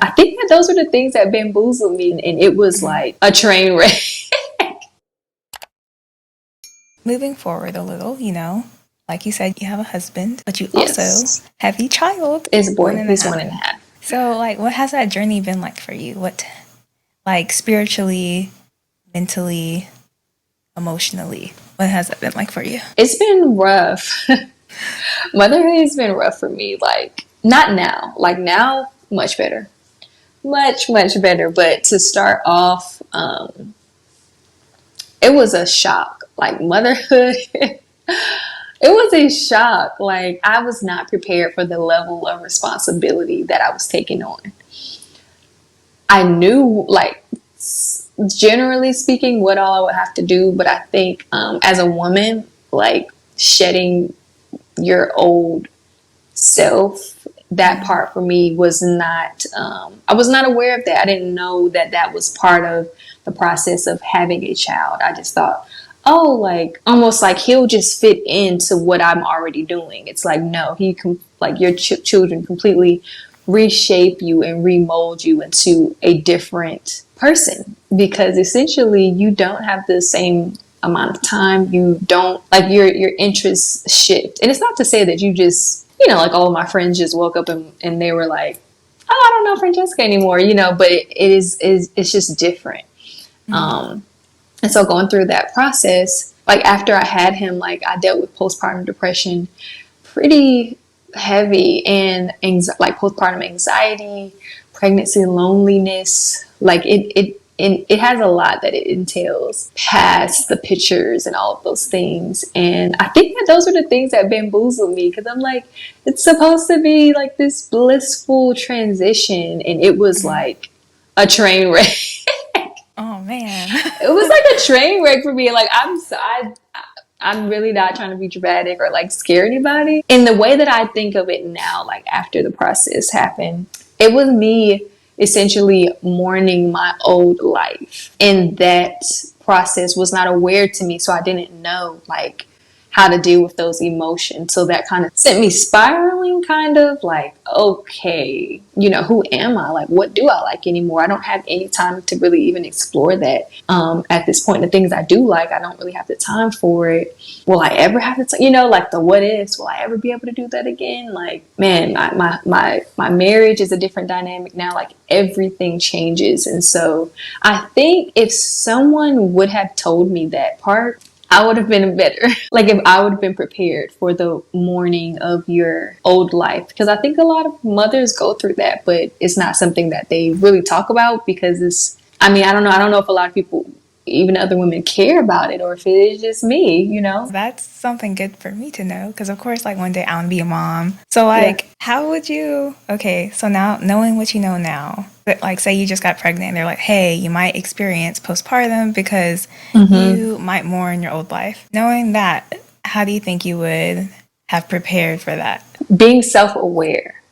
I think that those are the things that bamboozled me, and it was like a train wreck. Moving forward a little, like you said, you have a husband, but you also Yes. have a child. It's a boy. One and a He's half. 1.5. So, like, what has that journey been like for you? What, like, spiritually, mentally, emotionally, what has that been like for you? It's been rough. Motherhood has been rough for me. Like, not now. Like, now, much better. Much, much better. But to start off, it was a shock. Like, motherhood, it was a shock. Like, I was not prepared for the level of responsibility that I was taking on. I knew, like, generally speaking, what all I would have to do, but I think as a woman, like, shedding your old self, that part for me was not, I was not aware of that. I didn't know that that was part of the process of having a child. I just thought, oh, like, almost like he'll just fit into what I'm already doing. It's like, no, like, your children completely reshape you and remold you into a different person, because essentially you don't have the same amount of time. You don't, like, your interests shift. And it's not to say that you just, like, all of my friends just woke up and they were like, oh, I don't know Franchesca anymore, but it's just different. And so going through that process, like, after I had him, like, I dealt with postpartum depression pretty heavy, and like postpartum anxiety, pregnancy loneliness. Like, it has a lot that it entails past the pictures and all of those things. And I think that those are the things that bamboozled me, because I'm like, it's supposed to be like this blissful transition, and it was like a train wreck. Oh, man. It was like a train wreck for me. Like, I'm really not trying to be dramatic or like scare anybody. In the way that I think of it now, like, after the process happened, it was me essentially mourning my old life. And that process was not aware to me. So I didn't know, like, how to deal with those emotions. So that kind of sent me spiraling, kind of like, okay, who am I? Like, what do I like anymore? I don't have any time to really even explore that. At this point, the things I do like, I don't really have the time for it. Will I ever have the time? Like, the what ifs, will I ever be able to do that again? Like, man, my marriage is a different dynamic now. Like, everything changes. And so I think if someone would have told me that part, I would have been better. Like, if I would have been prepared for the mourning of your old life. Because I think a lot of mothers go through that, but it's not something that they really talk about, because I don't know. I don't know if a lot of people, even other women, care about it, or if it is just me. That's something good for me to know, because of course, like, one day I want to be a mom. So, like, how would you, okay, so now knowing what you know now, but, like, say you just got pregnant and they're like, hey, you might experience postpartum because you might mourn your old life. Knowing that, how do you think you would have prepared for that? Being self-aware.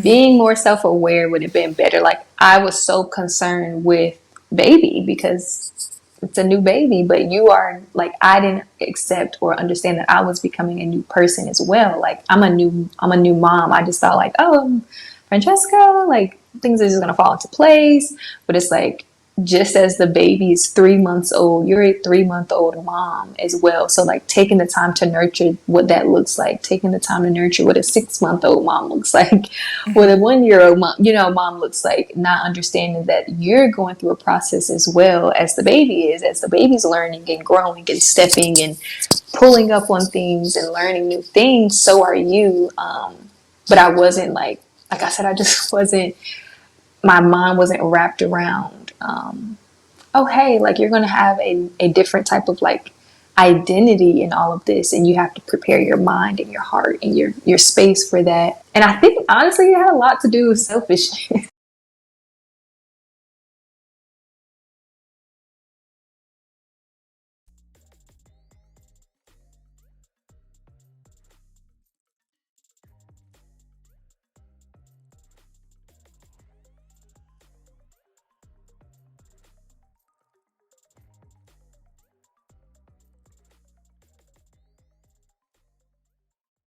Being more self-aware would have been better. Like, I was so concerned with baby, because it's a new baby, but you are, like, I didn't accept or understand that I was becoming a new person as well. Like, I'm a new mom. I just thought, like, oh, Franchesca, like, things are just gonna fall into place. But it's like, just as the baby is 3 months old, you're a 3-month-old mom as well. So, like, taking the time to nurture what that looks like, taking the time to nurture what a 6-month-old mom looks like, what a 1-year-old mom looks like, not understanding that you're going through a process as well as the baby is, as the baby's learning and growing and stepping and pulling up on things and learning new things. So are you. But I wasn't, like I said, I just wasn't, my mind wasn't wrapped around, oh, hey, like, you're going to have a different type of, like, identity in all of this, and you have to prepare your mind and your heart and your space for that. And I think, honestly, it had a lot to do with selfishness.